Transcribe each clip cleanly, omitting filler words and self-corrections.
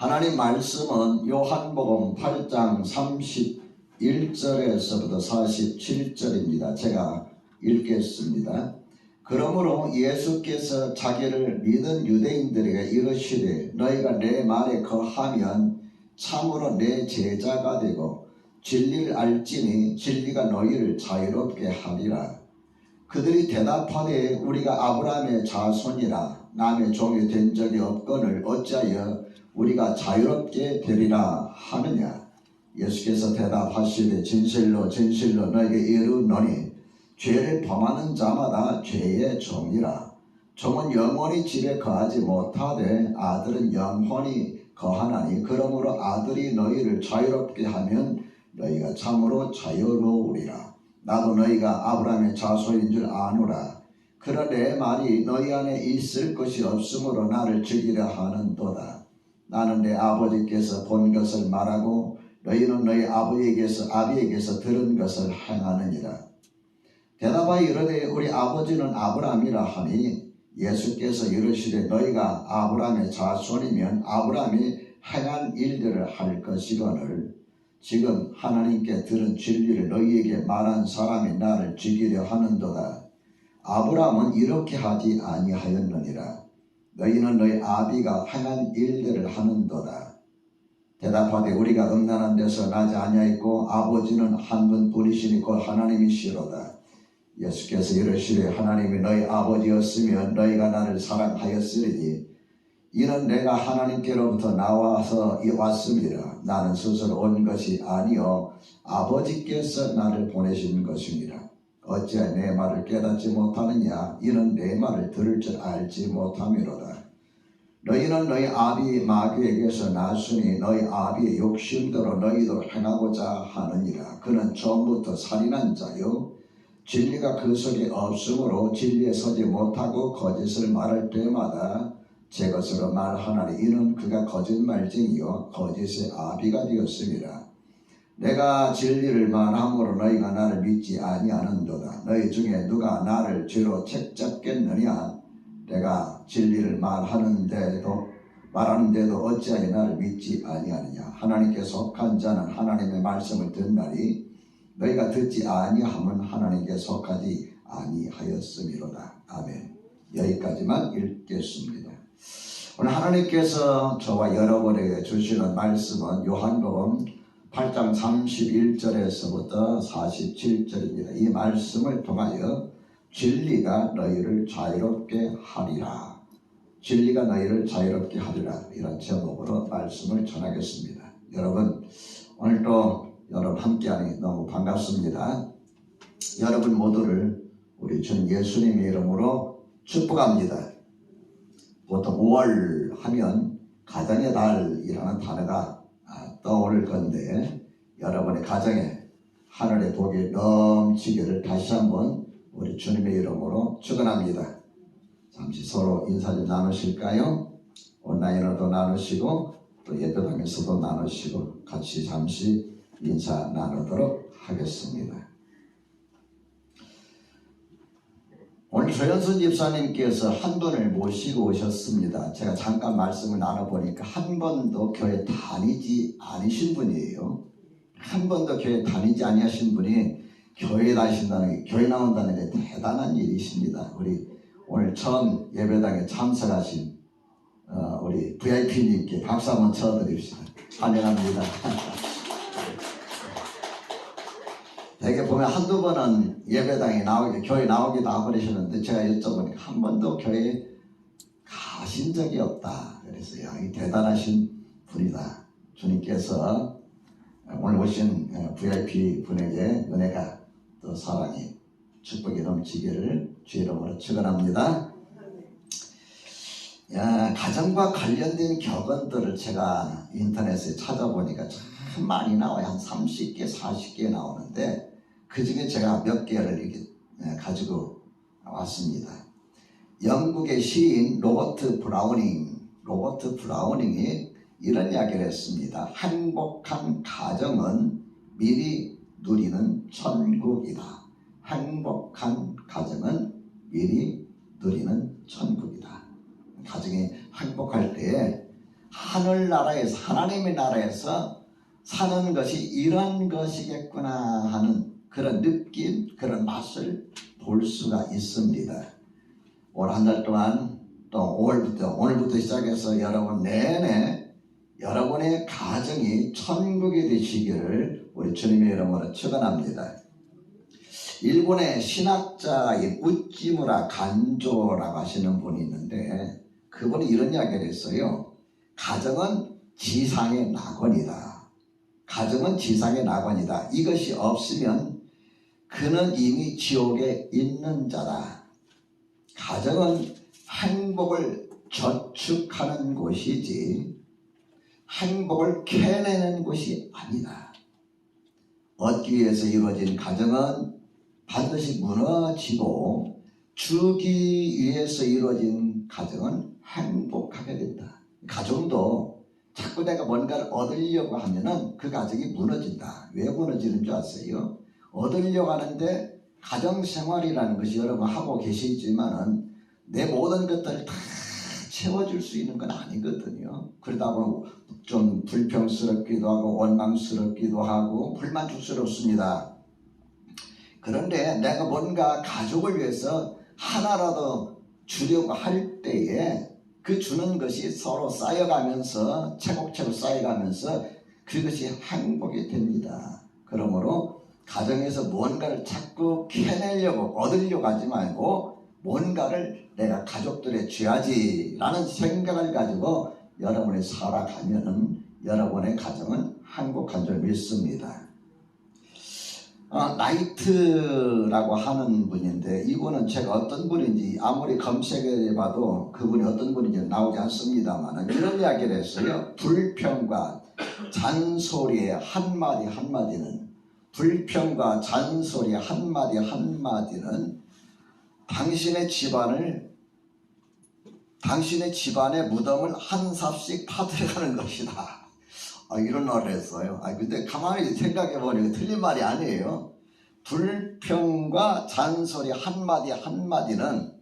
하나님 말씀은 요한복음 8장 31절에서부터 47절입니다. 제가 읽겠습니다. 그러므로 예수께서 자기를 믿은 유대인들에게 이르시되 너희가 내 말에 거하면 참으로 내 제자가 되고 진리를 알지니 진리가 너희를 자유롭게 하리라. 그들이 대답하되 우리가 아브라함의 자손이라 남의 종이 된 적이 없거늘 어찌하여 우리가 자유롭게 되리라 하느냐. 예수께서 대답하시되 진실로 진실로 너에게 이르노니 죄를 범하는 자마다 죄의 종이라. 종은 영원히 집에 거하지 못하되 아들은 영원히 거하나니 그러므로 아들이 너희를 자유롭게 하면 너희가 참으로 자유로우리라. 나도 너희가 아브라함의 자손인 줄 아노라. 그러나 내 말이 너희 안에 있을 것이 없으므로 나를 죽이려 하는도다. 나는 내 아버지께서 본 것을 말하고 너희는 너희 아비에게서 들은 것을 행하느니라. 대답하여 이르되 우리 아버지는 아브라함이라 하니 예수께서 이르시되 너희가 아브라함의 자손이면 아브라함이 행한 일들을 할 것이거늘 지금 하나님께 들은 진리를 너희에게 말한 사람이 나를 죽이려 하는도다. 아브라함은 이렇게 하지 아니하였느니라. 너희는 너희 아비가 행한 일들을 하는도다. 대답하되 우리가 음란한 데서 나지 아니하였고 아버지는 한 분뿐이시니 곧 하나님이시로다. 예수께서 이르시되 하나님이 너희 아버지였으면 너희가 나를 사랑하였으리니 이는 내가 하나님께로부터 나와서 왔음이라. 나는 스스로 온 것이 아니요 아버지께서 나를 보내신 것이니라. 어찌하여 내 말을 깨닫지 못하느냐. 이는 내 말을 들을 줄 알지 못함이로다. 너희는 너희 아비 마귀에게서 났으니 너희 아비의 욕심대로 너희도 행하고자 하느니라. 그는 처음부터 살인한 자요 진리가 그 속에 없으므로 진리에 서지 못하고 거짓을 말할 때마다 제 것으로 말하나니 이는 그가 거짓말쟁이요 거짓의 아비가 되었음이라. 내가 진리를 말함으로 너희가 나를 믿지 아니하는도다. 너희 중에 누가 나를 죄로 책잡겠느냐. 내가 진리를 말하는데도 어찌하여 나를 믿지 아니하느냐. 하나님께 속한 자는 하나님의 말씀을 듣나니 너희가 듣지 아니하면 하나님께 속하지 아니하였음이로다. 아멘. 여기까지만 읽겠습니다. 오늘 하나님께서 저와 여러분에게 주시는 말씀은 요한복음 8장 31절에서부터 47절입니다. 이 말씀을 통하여 진리가 너희를 자유롭게 하리라. 진리가 너희를 자유롭게 하리라. 이런 제목으로 말씀을 전하겠습니다. 여러분 오늘도 여러분 함께하니 너무 반갑습니다. 여러분 모두를 우리 주 예수님의 이름으로 축복합니다. 보통 5월 하면 가정의 달이라는 단어가 떠오를 건데 여러분의 가정에 하늘의 복이 넘치기를 다시 한번 우리 주님의 이름으로 축원합니다. 잠시 서로 인사 좀 나누실까요? 온라인으로도 나누시고 또 예배당에서도 나누시고 같이 잠시 인사 나누도록 하겠습니다. 오늘 조현순 집사님께서 한 분을 모시고 오셨습니다. 제가 잠깐 말씀을 나눠보니까 한 번도 교회 다니지 않으신 분이에요. 한 번도 교회 다니지 아니하신 분이 교회 나온다는 게 대단한 일이십니다. 우리 오늘 처음 예배당에 참석하신 우리 VIP님께 박수 한번 쳐드립시다. 환영합니다. 대개 보면 한두 번은 예배당에 교회 나오기도 하고 그러시는데 제가 여쭤보니까 한 번도 교회에 가신 적이 없다. 그래서요, 이 대단하신 분이다. 주님께서 오늘 오신 VIP 분에게 은혜가 또 사랑이 축복이 넘치기를 주 이름으로 축원합니다. 가정과 관련된 격언들을 제가 인터넷에 찾아보니까 참 많이 나와요. 한 30개, 40개 나오는데 그 중에 제가 몇 개를 이렇게 가지고 왔습니다. 영국의 시인 로버트 브라우닝이 이런 이야기를 했습니다. 행복한 가정은 미리 누리는 천국이다. 행복한 가정은 미리 누리는 천국이다. 가정이 행복할 때에 하늘나라에서 하나님의 나라에서 사는 것이 이런 것이겠구나 하는 그런 느낌, 그런 맛을 볼 수가 있습니다. 올 한 달 동안 또 오늘부터 시작해서 여러분 내내 여러분의 가정이 천국이 되시기를 우리 주님의 이름으로 축원합니다. 일본의 신학자인 우찌무라 간조라고 하시는 분이 있는데 그분이 이런 이야기를 했어요. 가정은 지상의 낙원이다. 가정은 지상의 낙원이다. 이것이 없으면 그는 이미 지옥에 있는 자다. 가정은 행복을 저축하는 곳이지 행복을 캐내는 곳이 아니다. 얻기 위해서 이루어진 가정은 반드시 무너지고 주기 위해서 이루어진 가정은 행복하게 된다. 가정도 자꾸 내가 뭔가를 얻으려고 하면은 그 가정이 무너진다. 왜 무너지는 줄 아세요? 얻으려고 하는데 가정생활이라는 것이 여러분 하고 계시지만은 내 모든 것들을 다 채워줄 수 있는 건 아니거든요. 그러다 보면 좀 불평스럽기도 하고 원망스럽기도 하고 불만족스럽습니다. 그런데 내가 뭔가 가족을 위해서 하나라도 주려고 할 때에 그 주는 것이 서로 쌓여가면서 차곡차곡 쌓여가면서 그것이 행복이 됩니다. 그러므로 가정에서 뭔가를 자꾸 캐내려고 얻으려고 하지 말고 뭔가를 내가 가족들에 줘야지라는 생각을 가지고 여러분이 살아가면은 여러분의 가정은 행복한 줄 믿습니다. 나이트라고 하는 분인데 이분은 제가 어떤 분인지 아무리 검색해봐도 그분이 어떤 분인지 나오지 않습니다만 이런 이야기를 했어요. 불평과 잔소리의 한마디 한마디는 불평과 잔소리의 한마디 한마디는 당신의 집안의 무덤을 한 삽씩 파들어가는 것이다. 이런 말을 했어요. 근데 가만히 생각해보니까 틀린 말이 아니에요. 불평과 잔소리 한마디 한마디는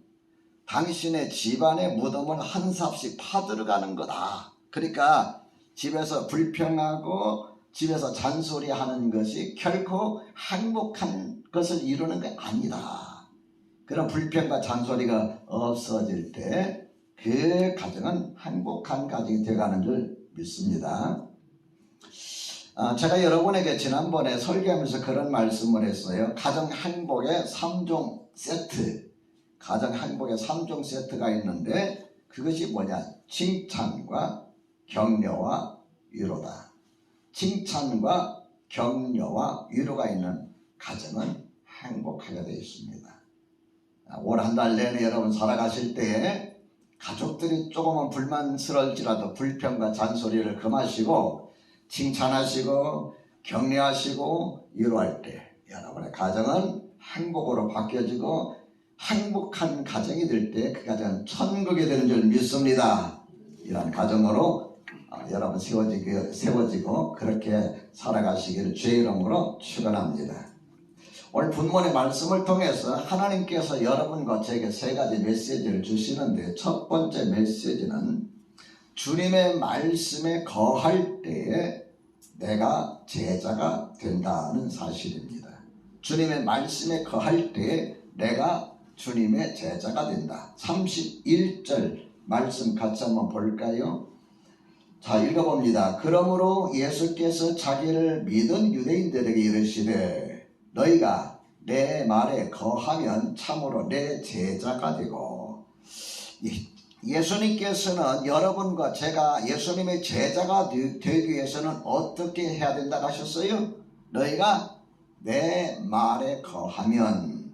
당신의 집안의 무덤을 한 삽씩 파들어가는 거다. 그러니까 집에서 불평하고 집에서 잔소리하는 것이 결코 행복한 것을 이루는 게 아니다. 그런 불평과 잔소리가 없어질 때 그 가정은 행복한 가정이 되어가는 줄 믿습니다. 제가 여러분에게 지난번에 설교하면서 그런 말씀을 했어요. 가정 행복의 3종 세트, 가정 행복의 3종 세트가 있는데 그것이 뭐냐? 칭찬과 격려와 위로다. 칭찬과 격려와 위로가 있는 가정은 행복하게 되어 있습니다. 올 한 달 내내 여러분 살아가실 때에 가족들이 조금은 불만스러울지라도 불평과 잔소리를 금하시고 칭찬하시고 격려하시고 위로할 때 여러분의 가정은 행복으로 바뀌어지고 행복한 가정이 될 때 그 가정은 천국이 되는 줄 믿습니다. 이런 가정으로 여러분 세워지고 그렇게 살아가시기를 주의 이름으로 축원합니다. 오늘 본문의 말씀을 통해서 하나님께서 여러분과 제게 세 가지 메시지를 주시는데 첫 번째 메시지는 주님의 말씀에 거할 때에 내가 제자가 된다는 사실입니다. 주님의 말씀에 거할 때에 내가 주님의 제자가 된다. 31절 말씀 같이 한번 볼까요? 자, 읽어봅니다. 그러므로 예수께서 자기를 믿은 유대인들에게 이르시되 너희가 내 말에 거하면 참으로 내 제자가 되고, 예수님께서는 여러분과 제가 예수님의 제자가 되기 위해서는 어떻게 해야 된다고 하셨어요? 너희가 내 말에 거하면.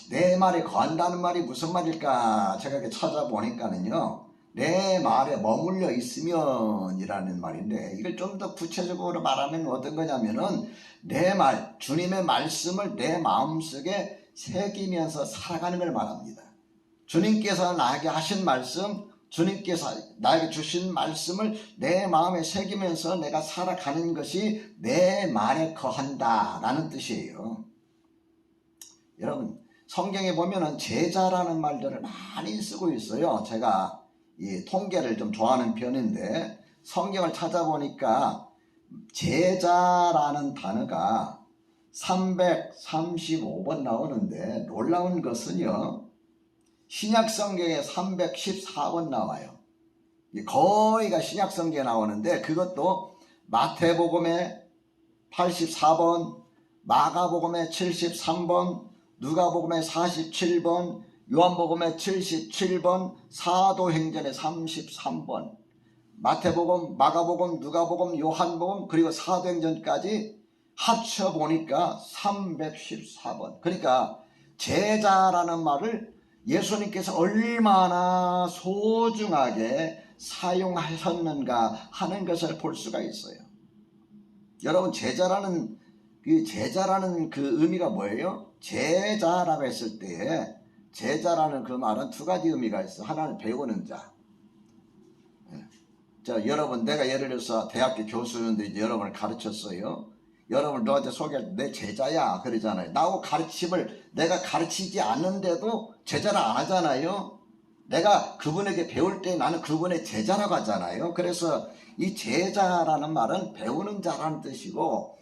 내 말에 거한다는 말이 무슨 말일까? 제가 이렇게 찾아보니까는요, 내 말에 머물러 있으면 이라는 말인데, 이걸 좀 더 구체적으로 말하면 어떤 거냐면은 내 말, 주님의 말씀을 내 마음속에 새기면서 살아가는 걸 말합니다. 주님께서 나에게 하신 말씀, 주님께서 나에게 주신 말씀을 내 마음에 새기면서 내가 살아가는 것이 내 말에 거한다 라는 뜻이에요. 여러분, 성경에 보면은 제자라는 말들을 많이 쓰고 있어요. 제가 이 통계를 좀 좋아하는 편인데 성경을 찾아보니까 제자라는 단어가 335번 나오는데 놀라운 것은요, 신약 성경에 314번 나와요. 거의가 신약 성경에 나오는데 그것도 마태복음에 84번, 마가복음에 73번, 누가복음에 47번, 요한복음에 77번, 사도행전에 33번, 마태복음, 마가복음, 누가복음, 요한복음 그리고 사도행전까지 합쳐보니까 314번. 그러니까 제자라는 말을 예수님께서 얼마나 소중하게 사용하셨는가 하는 것을 볼 수가 있어요. 여러분, 제자라는 그 의미가 뭐예요? 제자라고 했을 때 제자라는 그 말은 두 가지 의미가 있어. 하나는 배우는 자. 자, 여러분, 내가 예를 들어서 대학교 교수인데 이제 여러분을 가르쳤어요. 여러분, 너한테 소개할 때 내 제자야 그러잖아요. 나하고 가르침을 내가 가르치지 않는데도 제자를 안 하잖아요. 내가 그분에게 배울 때 나는 그분의 제자라고 하잖아요. 그래서 이 제자라는 말은 배우는 자라는 뜻이고,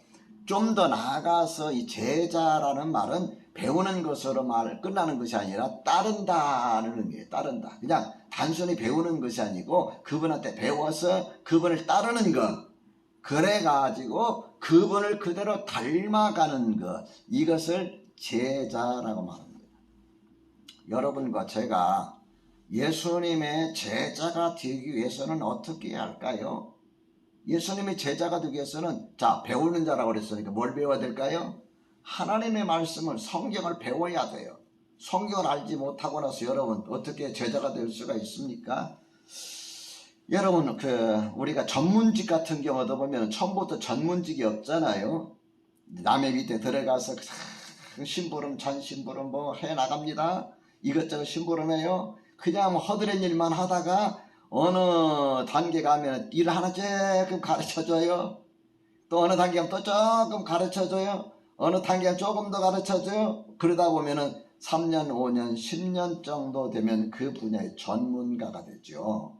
좀 더 나아가서 이 제자라는 말은 배우는 것으로 끝나는 것이 아니라 따른다는 의미예요. 따른다. 그냥 단순히 배우는 것이 아니고 그분한테 배워서 그분을 따르는 것. 그래가지고 그분을 그대로 닮아가는 것. 이것을 제자라고 말합니다. 여러분과 제가 예수님의 제자가 되기 위해서는 어떻게 해야 할까요? 예수님의 제자가 되기 위해서는, 자, 배우는 자라고 그랬으니까 뭘 배워야 될까요? 하나님의 말씀을, 성경을 배워야 돼요. 성경을 알지 못하고 나서 여러분 어떻게 제자가 될 수가 있습니까? 여러분, 우리가 전문직 같은 경우도 보면 처음부터 전문직이 없잖아요. 남의 밑에 들어가서 심부름, 잔심부름 뭐 해나갑니다. 이것저것 심부름해요. 그냥 허드렛 일만 하다가 어느 단계 가면 일 하나 조금 가르쳐줘요. 또 어느 단계 가면 또 조금 가르쳐줘요. 어느 단계 가면 조금 더 가르쳐줘요. 그러다 보면은 3년, 5년, 10년 정도 되면 그 분야의 전문가가 되죠.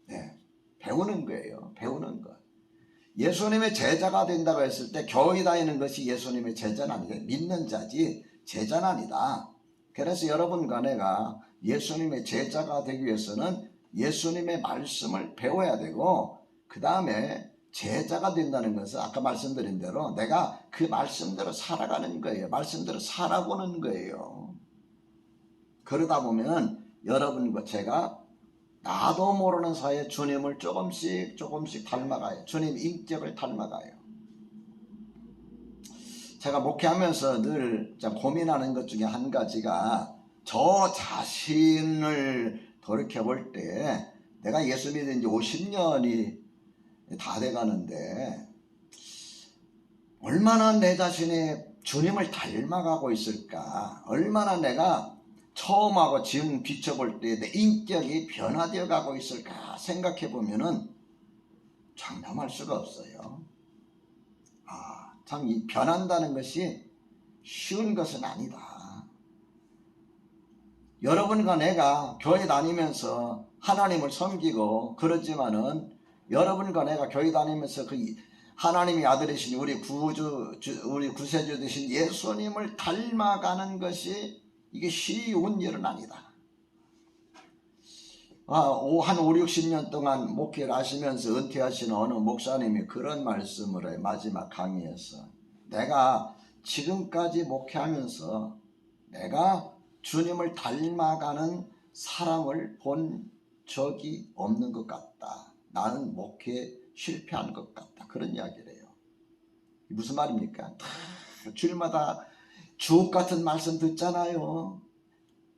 네, 배우는 거예요. 배우는 것. 예수님의 제자가 된다고 했을 때 교회 다니는 것이 예수님의 제자는 아니다. 믿는 자지 제자는 아니다. 그래서 여러분과 내가 예수님의 제자가 되기 위해서는 예수님의 말씀을 배워야 되고, 그 다음에 제자가 된다는 것은 아까 말씀드린 대로 내가 그 말씀대로 살아가는 거예요. 말씀대로 살아보는 거예요. 그러다 보면 여러분과 제가 나도 모르는 사이에 주님을 조금씩 닮아가요. 주님 인격을 닮아가요. 제가 목회하면서 늘 고민하는 것 중에 한 가지가, 저 자신을 돌이켜볼 때 내가 예수 믿은 지 50년이 다 돼가는데 얼마나 내 자신이 주님을 닮아가고 있을까? 얼마나 내가 처음하고 지금 비춰볼 때 내 인격이 변화되어 가고 있을까 생각해 보면은 장담할 수가 없어요. 참 이 변한다는 것이 쉬운 것은 아니다. 여러분과 내가 교회 다니면서 하나님을 섬기고 그러지만은, 여러분과 내가 교회 다니면서 그 하나님의 아들이신 우리 구세주 되신 예수님을 닮아가는 것이 이게 쉬운 일은 아니다. 한 5, 60년 동안 목회를 하시면서 은퇴하신 어느 목사님이 그런 말씀을 해요. 마지막 강의에서, 내가 지금까지 목회하면서 내가 주님을 닮아가는 사람을 본 적이 없는 것 같다. 나는 목회에 실패한 것 같다. 그런 이야기를 해요. 무슨 말입니까? 주일마다 주옥 같은 말씀 듣잖아요.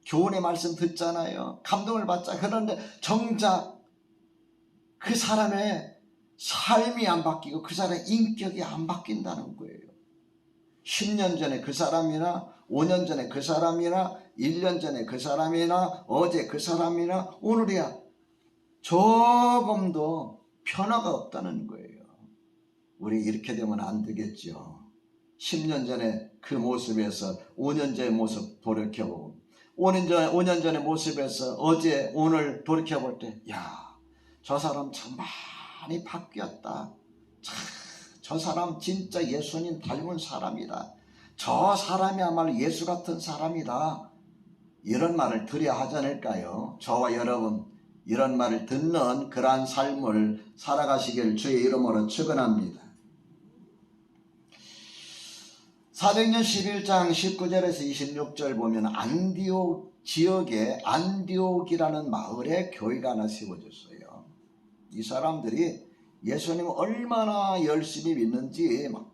교훈의 말씀 듣잖아요. 감동을 받자. 그런데 정작 그 사람의 삶이 안 바뀌고 그 사람의 인격이 안 바뀐다는 거예요. 10년 전에 그 사람이나 5년 전에 그 사람이나 1년 전에 그 사람이나 어제 그 사람이나 오늘이야 조금도 변화가 없다는 거예요. 우리 이렇게 되면 안 되겠죠. 10년 전에 그 모습에서 5년 전의 모습 돌이켜보고, 5년 전의 모습에서 어제 오늘 돌이켜볼 때, 야, 저 사람 참 많이 바뀌었다. 참, 저 사람 진짜 예수님 닮은 사람이다. 저 사람이야말로 예수 같은 사람이다. 이런 말을 드려야 하지 않을까요? 저와 여러분 이런 말을 듣는 그러한 삶을 살아가시기를 주의 이름으로 축원합니다. 사도행전 11장 19절에서 26절 보면 안디옥 지역에 안디옥이라는 마을에 교회가 하나 세워졌어요. 이 사람들이 예수님을 얼마나 열심히 믿는지 막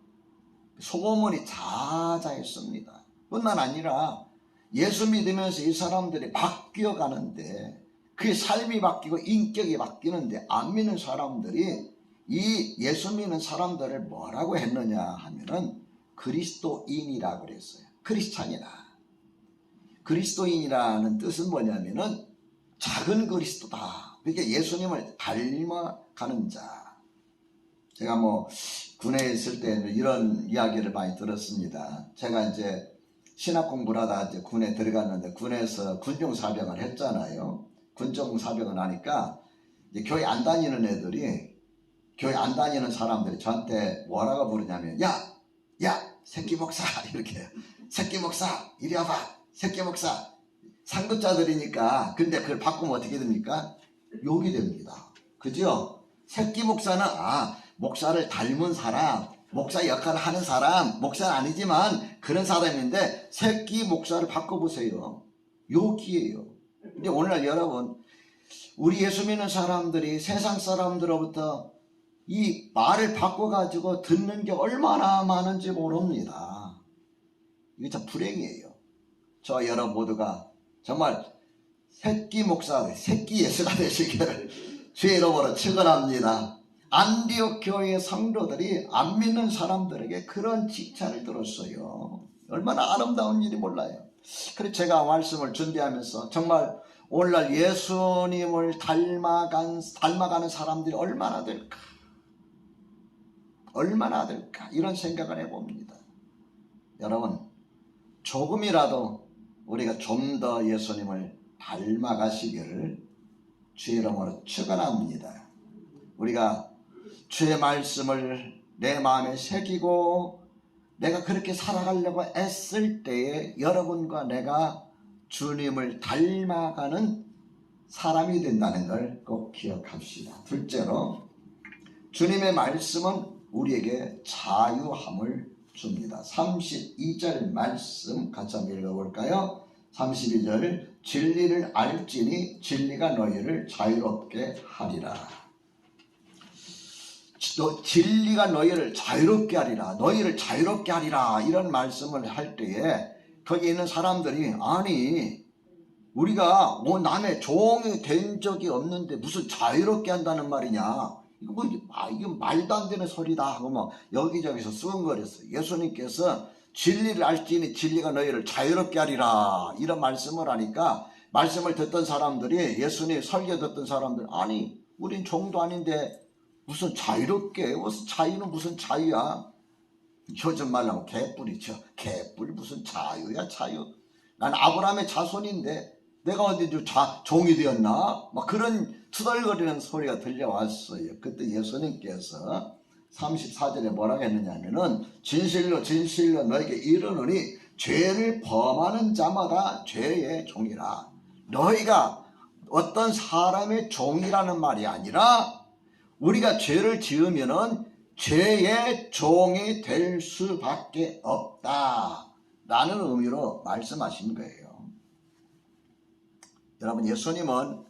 소문이 자자했습니다. 뿐만 아니라 예수 믿으면서 이 사람들이 바뀌어 가는데 그 삶이 바뀌고 인격이 바뀌는데 안 믿는 사람들이 이 예수 믿는 사람들을 뭐라고 했느냐 하면은 그리스도인이라고 그랬어요. 크리스찬이다. 그리스도인이라는 뜻은 뭐냐면은 작은 그리스도다. 그러니까 예수님을 닮아가는 자. 제가 뭐 군에 있을 때 이런 이야기를 많이 들었습니다. 제가 이제 신학 공부를 하다 이제 군에 들어갔는데 군에서 군종사병을 했잖아요. 군종사병을 하니까 이제 교회 안 다니는 애들이 교회 안 다니는 사람들이 저한테 뭐라고 부르냐면 야 새끼 목사 이렇게 새끼 목사 이리 와봐 새끼 목사 상급자들이니까 근데 그걸 바꾸면 어떻게 됩니까? 욕이 됩니다. 그죠? 새끼 목사는 목사를 닮은 사람 목사 역할을 하는 사람 목사는 아니지만 그런 사람인데 새끼 목사를 바꿔보세요. 욕이에요. 근데 오늘날 여러분 우리 예수 믿는 사람들이 세상 사람들로부터 이 말을 바꿔가지고 듣는 게 얼마나 많은지 모릅니다. 이게 참 불행이에요. 저와 여러분 모두가 정말 새끼 목사, 새끼 예수가 되시기를 주의 이름으로 축원합니다. 안디옥 교회의 성도들이 안 믿는 사람들에게 그런 칭찬을 들었어요. 얼마나 아름다운 일이 몰라요. 그래서 제가 말씀을 준비하면서 정말 오늘날 예수님을 닮아가는 사람들이 얼마나 될까 이런 생각을 해봅니다. 여러분 조금이라도 우리가 좀 더 예수님을 닮아가시기를 주의 이름으로 축원합니다. 우리가 주의 말씀을 내 마음에 새기고 내가 그렇게 살아가려고 애쓸 때에 여러분과 내가 주님을 닮아가는 사람이 된다는 걸 꼭 기억합시다. 둘째로 주님의 말씀은 우리에게 자유함을 줍니다. 32절 말씀 같이 한번 읽어볼까요? 32절 진리를 알지니 진리가 너희를 자유롭게 하리라. 진리가 너희를 자유롭게 하리라. 너희를 자유롭게 하리라. 이런 말씀을 할 때에 거기 있는 사람들이 아니 우리가 뭐 남의 종이 된 적이 없는데 무슨 자유롭게 한다는 말이냐. 이거 말도 안 되는 소리다 하고 뭐 여기저기서 수근거렸어요. 예수님께서 진리를 알지니 진리가 너희를 자유롭게 하리라 이런 말씀을 하니까 말씀을 듣던 사람들이 예수님 설교 듣던 사람들 아니 우린 종도 아닌데 무슨 자유롭게 무슨 자유는 무슨 자유야. 요즘 말로 하면 개뿔이죠. 개뿔 무슨 자유야 자유. 난 아브라함의 자손인데 내가 어디 종이 되었나? 막 그런 투덜거리는 소리가 들려왔어요. 그때 예수님께서 34절에 뭐라고 했느냐 하면은 진실로 진실로 너에게 이르노니 죄를 범하는 자마다 죄의 종이라. 너희가 어떤 사람의 종이라는 말이 아니라 우리가 죄를 지으면은 죄의 종이 될 수밖에 없다 라는 의미로 말씀하신 거예요. 여러분 예수님은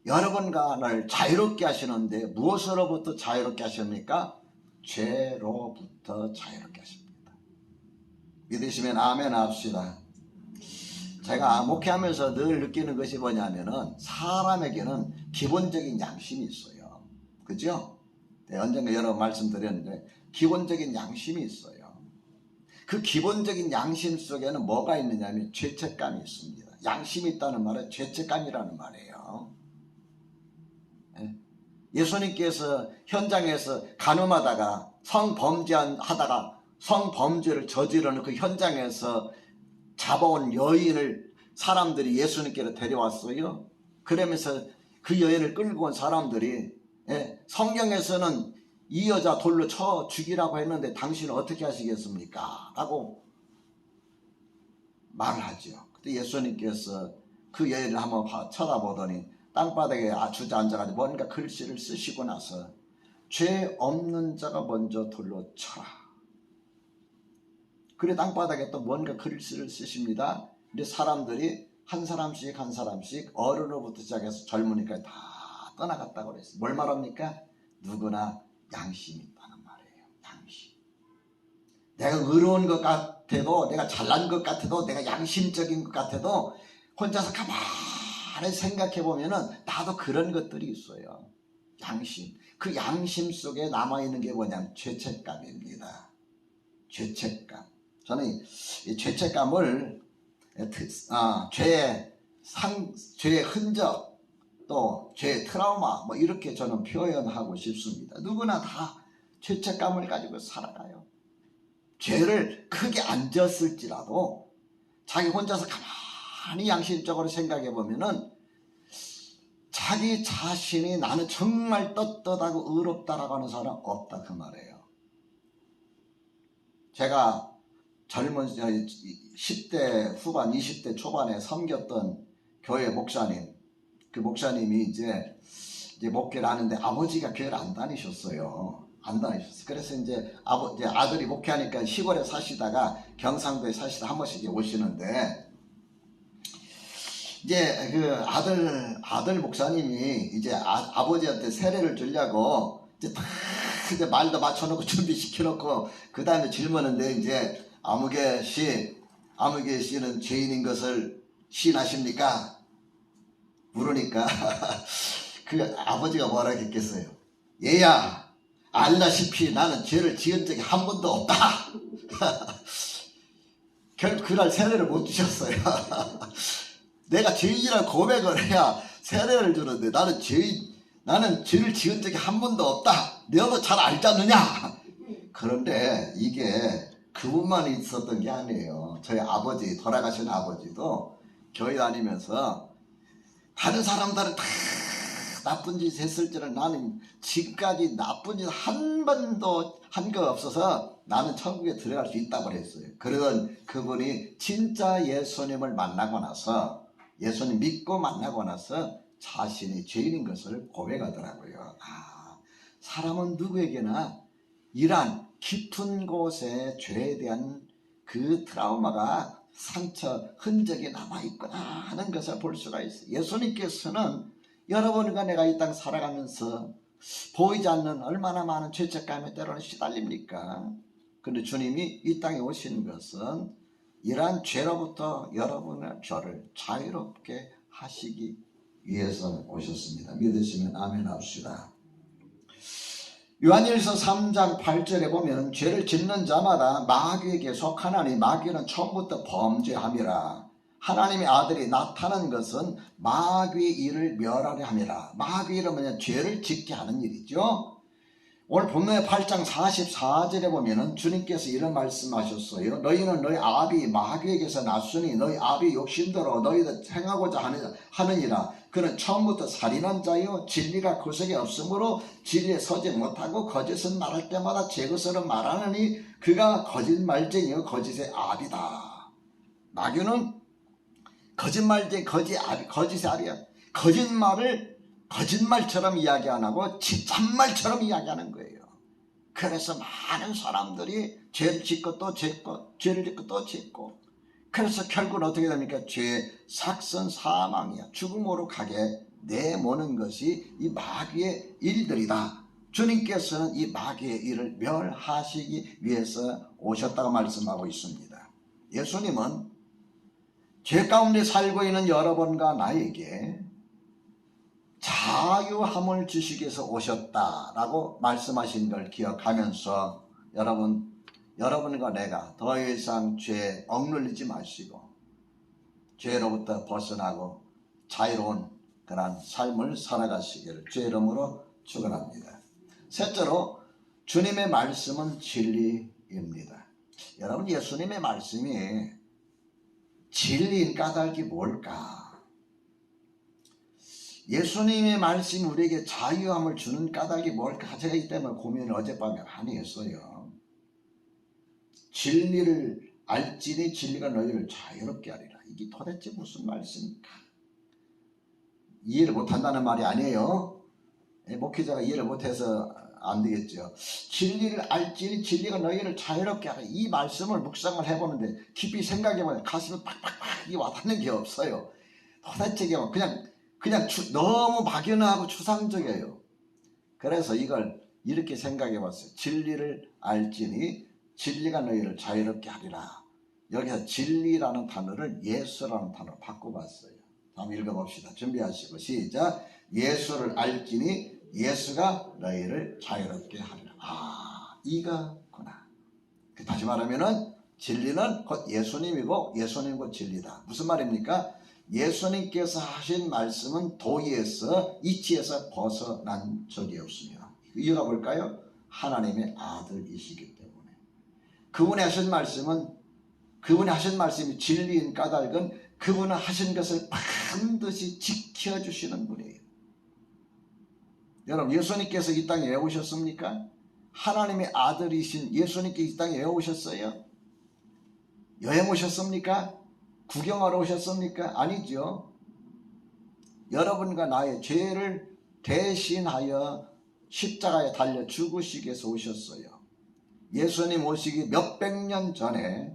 여러분과 나를 자유롭게 하시는데 무엇으로부터 자유롭게 하십니까? 죄로부터 자유롭게 하십니다. 믿으시면 아멘 합시다. 제가 목회하면서 늘 느끼는 것이 뭐냐면은 사람에게는 기본적인 양심이 있어요. 그죠? 네, 언젠가 여러 번 말씀드렸는데 기본적인 양심이 있어요. 그 기본적인 양심 속에는 뭐가 있느냐면 죄책감이 있습니다. 양심이 있다는 말은 죄책감이라는 말이에요. 예수님께서 현장에서 간음하다가 성범죄하다가 성범죄를 저지르는 그 현장에서 잡아온 여인을 사람들이 예수님께로 데려왔어요. 그러면서 그 여인을 끌고 온 사람들이 예, 성경에서는 이 여자 돌로 쳐 죽이라고 했는데 당신은 어떻게 하시겠습니까? 라고 말을 하죠. 그때 예수님께서 그 여인을 한번 쳐다보더니 땅바닥에 주저앉아가지고 뭔가 글씨를 쓰시고 나서 죄 없는 자가 먼저 돌로 쳐라. 그래 땅바닥에 또 뭔가 글씨를 쓰십니다. 근데 사람들이 한 사람씩 한 사람씩 어른으로부터 시작해서 젊으니까 다 떠나갔다고 그랬어요. 뭘 말합니까? 누구나 양심이 있다는 말이에요. 양심. 내가 의로운 것 같아도, 내가 잘난 것 같아도, 내가 양심적인 것 같아도 혼자서 가만히 생각해 보면은 나도 그런 것들이 있어요. 양심. 그 양심 속에 남아있는 게 뭐냐면 죄책감입니다. 죄책감. 저는 이 죄책감을 죄의 흔적, 또 죄의 트라우마 뭐 이렇게 저는 표현하고 싶습니다. 누구나 다 죄책감을 가지고 살아가요. 죄를 크게 안 졌을지라도 자기 혼자서 가만히 양심적으로 생각해 보면은 자기 자신이 나는 정말 떳떳하고 의롭다라고 하는 사람 없다 그 말이에요. 제가 젊은 10대 후반 20대 초반에 섬겼던 교회 목사님, 그 목사님이 이제 목회를 하는데 아버지가 교회를 안 다니셨어요. 안 다니셨어요. 그래서 이제 아들이 목회하니까 시골에 사시다가 경상도에 사시다 한 번씩 오시는데, 이제 그 아들 목사님이 이제 아버지한테 세례를 주려고 이제 말도 맞춰놓고 준비시켜놓고 그 다음에 질문하는데, 이제 아무개 씨는 죄인인 것을 시인하십니까? 물으니까 그 아버지가 뭐라 했겠어요? 얘야, 알다시피 나는 죄를 지은 적이 한 번도 없다. 결국 그날 세례를 못 주셨어요. 내가 죄인이라고 고백을 해야 세례를 주는데 나는 죄를 지은 적이 한 번도 없다. 너도 잘 알지 않느냐? 그런데 이게 그분만 있었던 게 아니에요. 저희 아버지, 돌아가신 아버지도 교회 다니면서 다른 사람들은 다 나쁜 짓 했을 줄은 나는 지금까지 나쁜 짓 한 번도 한 거 없어서 나는 천국에 들어갈 수 있다고 했어요. 그러던 그분이 진짜 예수님을 만나고 나서, 예수님 믿고 만나고 나서 자신이 죄인인 것을 고백하더라고요. 사람은 누구에게나 이러한 깊은 곳에 죄에 대한 그 트라우마가, 상처, 흔적이 남아있구나 하는 것을 볼 수가 있어요. 예수님께서는 여러분과 내가 이 땅 살아가면서 보이지 않는 얼마나 많은 죄책감에 때로는 시달립니까? 그런데 주님이 이 땅에 오신 것은 이러한 죄로부터 여러분의 저를 자유롭게 하시기 위해서 오셨습니다. 믿으시면 아멘 합시다. 요한일서 3장 8절에 보면 죄를 짓는 자마다 마귀에게 속하나니 마귀는 처음부터 범죄함이라. 하나님의 아들이 나타난 것은 마귀의 일을 멸하려 함이라. 마귀의 일은 뭐냐? 죄를 짓게 하는 일이죠. 오늘 본문의 8장 44절에 보면은 주님께서 이런 말씀하셨어요. 너희는 너희 아비 마귀에게서 났으니 너희 아비 욕심대로 너희들 행하고자 하느니라. 그는 처음부터 살인한 자요 진리가 그 속에 없으므로 진리에 서지 못하고 거짓은 말할 때마다 제 것으로 말하느니 그가 거짓말쟁이요 거짓의 아비다. 마귀는 거짓말쟁이, 거짓의 아비야. 거짓말을 거짓말처럼 이야기 안 하고 참말처럼 이야기하는 거예요. 그래서 많은 사람들이 죄를 짓고 또 짓고 죄를 짓고 또 짓고, 그래서 결국은 어떻게 됩니까? 죄, 삭선, 사망이야. 죽음으로 가게 내모는 것이 이 마귀의 일들이다. 주님께서는 이 마귀의 일을 멸하시기 위해서 오셨다고 말씀하고 있습니다. 예수님은 죄 가운데 살고 있는 여러분과 나에게 자유함을 주시기 위해서 오셨다라고 말씀하신 걸 기억하면서 여러분과 내가 더 이상 죄에 억눌리지 마시고 죄로부터 벗어나고 자유로운 그런 삶을 살아가시기를 주의 이름으로 축원합니다. 셋째로, 주님의 말씀은 진리입니다. 여러분, 예수님의 말씀이 진리인 까닭이 뭘까? 예수님의 말씀이 우리에게 자유함을 주는 까닭이 뭘까? 제가 이 때문에 고민을 어젯밤에 많이 했어요. 진리를 알지니 진리가 너희를 자유롭게 하리라. 이게 도대체 무슨 말씀입니까? 이해를 못한다는 말이 아니에요. 목회자가 이해를 못해서 안 되겠죠. 진리를 알지니 진리가 너희를 자유롭게 하라. 이 말씀을 묵상을 해보는데 깊이 생각해보면 가슴에 팍팍팍 와닿는 게 없어요. 도대체 그냥 너무 막연하고 추상적이에요. 그래서 이걸 이렇게 생각해 봤어요. 진리를 알지니 진리가 너희를 자유롭게 하리라. 여기서 진리라는 단어를 예수라는 단어로 바꿔봤어요. 한번 읽어봅시다. 준비하시고 시작. 예수를 알지니 예수가 너희를 자유롭게 하리라. 이거구나. 다시 말하면은 진리는 곧 예수님이고 예수님 곧 진리다. 무슨 말입니까? 예수님께서 하신 말씀은 도의에서 이치에서 벗어난 적이 없습니다. 이유가 뭘까요? 하나님의 아들이시기 때문에. 그분이 하신 말씀이 진리인 까닭은 그분은 하신 것을 반드시 지켜주시는 분이에요. 여러분, 예수님께서 이 땅에 왜 오셨습니까? 하나님의 아들이신 예수님께 이 땅에 왜 오셨어요? 여행 오셨습니까? 구경하러 오셨습니까? 아니죠. 여러분과 나의 죄를 대신하여 십자가에 달려 죽으시기 위해서 오셨어요. 예수님 오시기 몇백 년 전에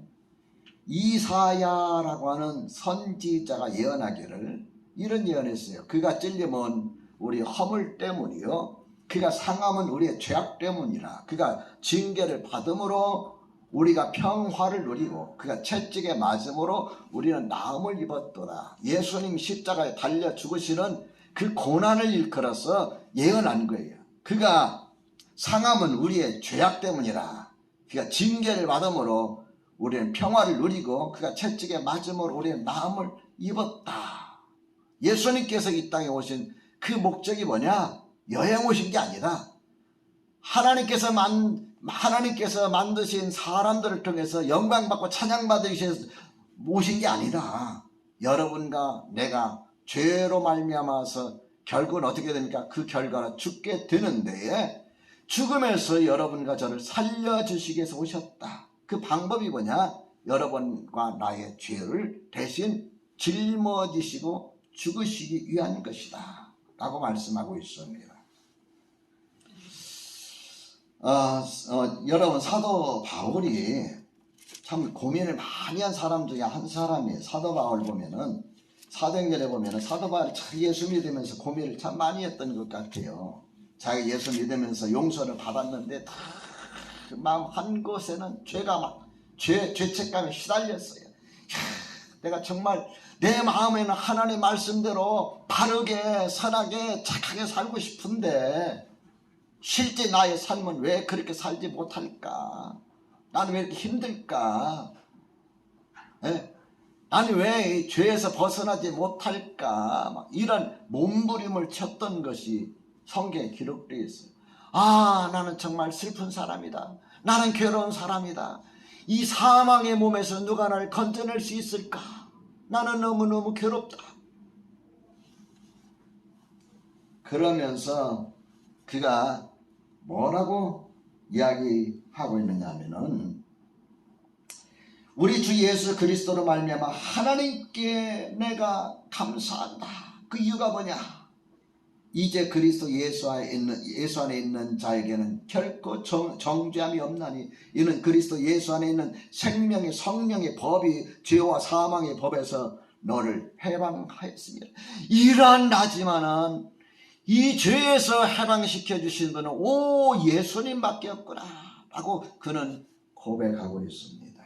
이사야라고 하는 선지자가 예언하기를 이런 예언했어요. 그가 찔림은 우리 허물 때문이요, 그가 상함은 우리의 죄악 때문이라. 그가 징계를 받음으로 우리가 평화를 누리고 그가 채찍에 맞음으로 우리는 나음을 입었더라. 예수님 십자가에 달려 죽으시는 그 고난을 일컬어서 예언한 거예요. 그가 상함은 우리의 죄악 때문이라. 그가 징계를 받음으로 우리는 평화를 누리고 그가 채찍에 맞음으로 우리는 나음을 입었다. 예수님께서 이 땅에 오신 그 목적이 뭐냐? 여행 오신 게 아니라 하나님께서 만드신 사람들을 통해서 영광받고 찬양받으셔 오신 게 아니라 여러분과 내가 죄로 말미암아서 결국은 어떻게 됩니까? 그 결과는 죽게 되는데 죽음에서 여러분과 저를 살려주시기 위해서 오셨다. 그 방법이 뭐냐? 여러분과 나의 죄를 대신 짊어지시고 죽으시기 위한 것이다 라고 말씀하고 있습니다. 여러분, 사도 바울이 참 고민을 많이 한 사람 중에 한 사람이에요. 사도 바울 보면은 사도행전에 보면은 사도 바울이 자기 예수 믿으면서 고민을 참 많이 했던 것 같아요. 자기 예수 믿으면서 용서를 받았는데 다 그 마음 한 곳에는 죄책감에 휘달렸어요. 내가 정말 내 마음에는 하나님의 말씀대로 바르게 선하게 착하게 살고 싶은데 실제 나의 삶은 왜 그렇게 살지 못할까? 나는 왜 이렇게 힘들까? 나는 왜 죄에서 벗어나지 못할까? 이런 몸부림을 쳤던 것이 성경에 기록되어 있어요. 나는 정말 슬픈 사람이다. 나는 괴로운 사람이다. 이 사망의 몸에서 누가 나를 건져낼 수 있을까? 나는 너무너무 괴롭다. 그러면서 그가 뭐라고 이야기하고 있느냐 하면은 우리 주 예수 그리스도로 말미암아 하나님께 내가 감사한다. 그 이유가 뭐냐? 이제 그리스도 예수 안에 있는 자에게는 결코 정죄함이 없나니 이는 그리스도 예수 안에 있는 생명의 성령의 법이 죄와 사망의 법에서 너를 해방하였습니다. 이러한 나지만은 이 죄에서 해방시켜 주신 분은 예수님밖에 없구나 라고 그는 고백하고 있습니다.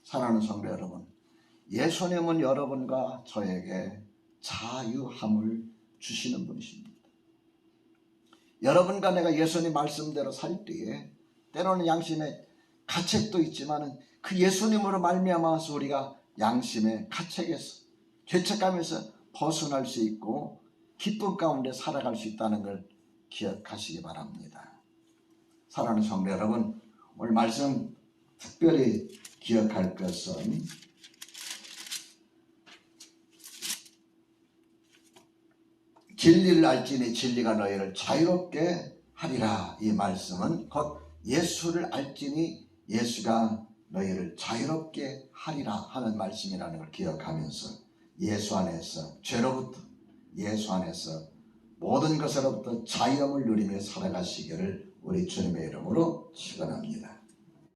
사랑하는 성도 여러분, 예수님은 여러분과 저에게 자유함을 주시는 분이십니다. 여러분과 내가 예수님 말씀대로 살 때에 때로는 양심의 가책도 있지만 그 예수님으로 말미암아서 우리가 양심의 가책에서 죄책감에서 벗어날 수 있고 기쁨 가운데 살아갈 수 있다는 걸 기억하시기 바랍니다. 사랑하는 성도 여러분, 오늘 말씀 특별히 기억할 것은 진리를 알지니 진리가 너희를 자유롭게 하리라. 이 말씀은 곧 예수를 알지니 예수가 너희를 자유롭게 하리라 하는 말씀이라는 걸 기억하면서 예수 안에서 죄로부터, 예수 안에서 모든 것으로부터 자유함을 누리며 살아가시기를 우리 주님의 이름으로 축원합니다.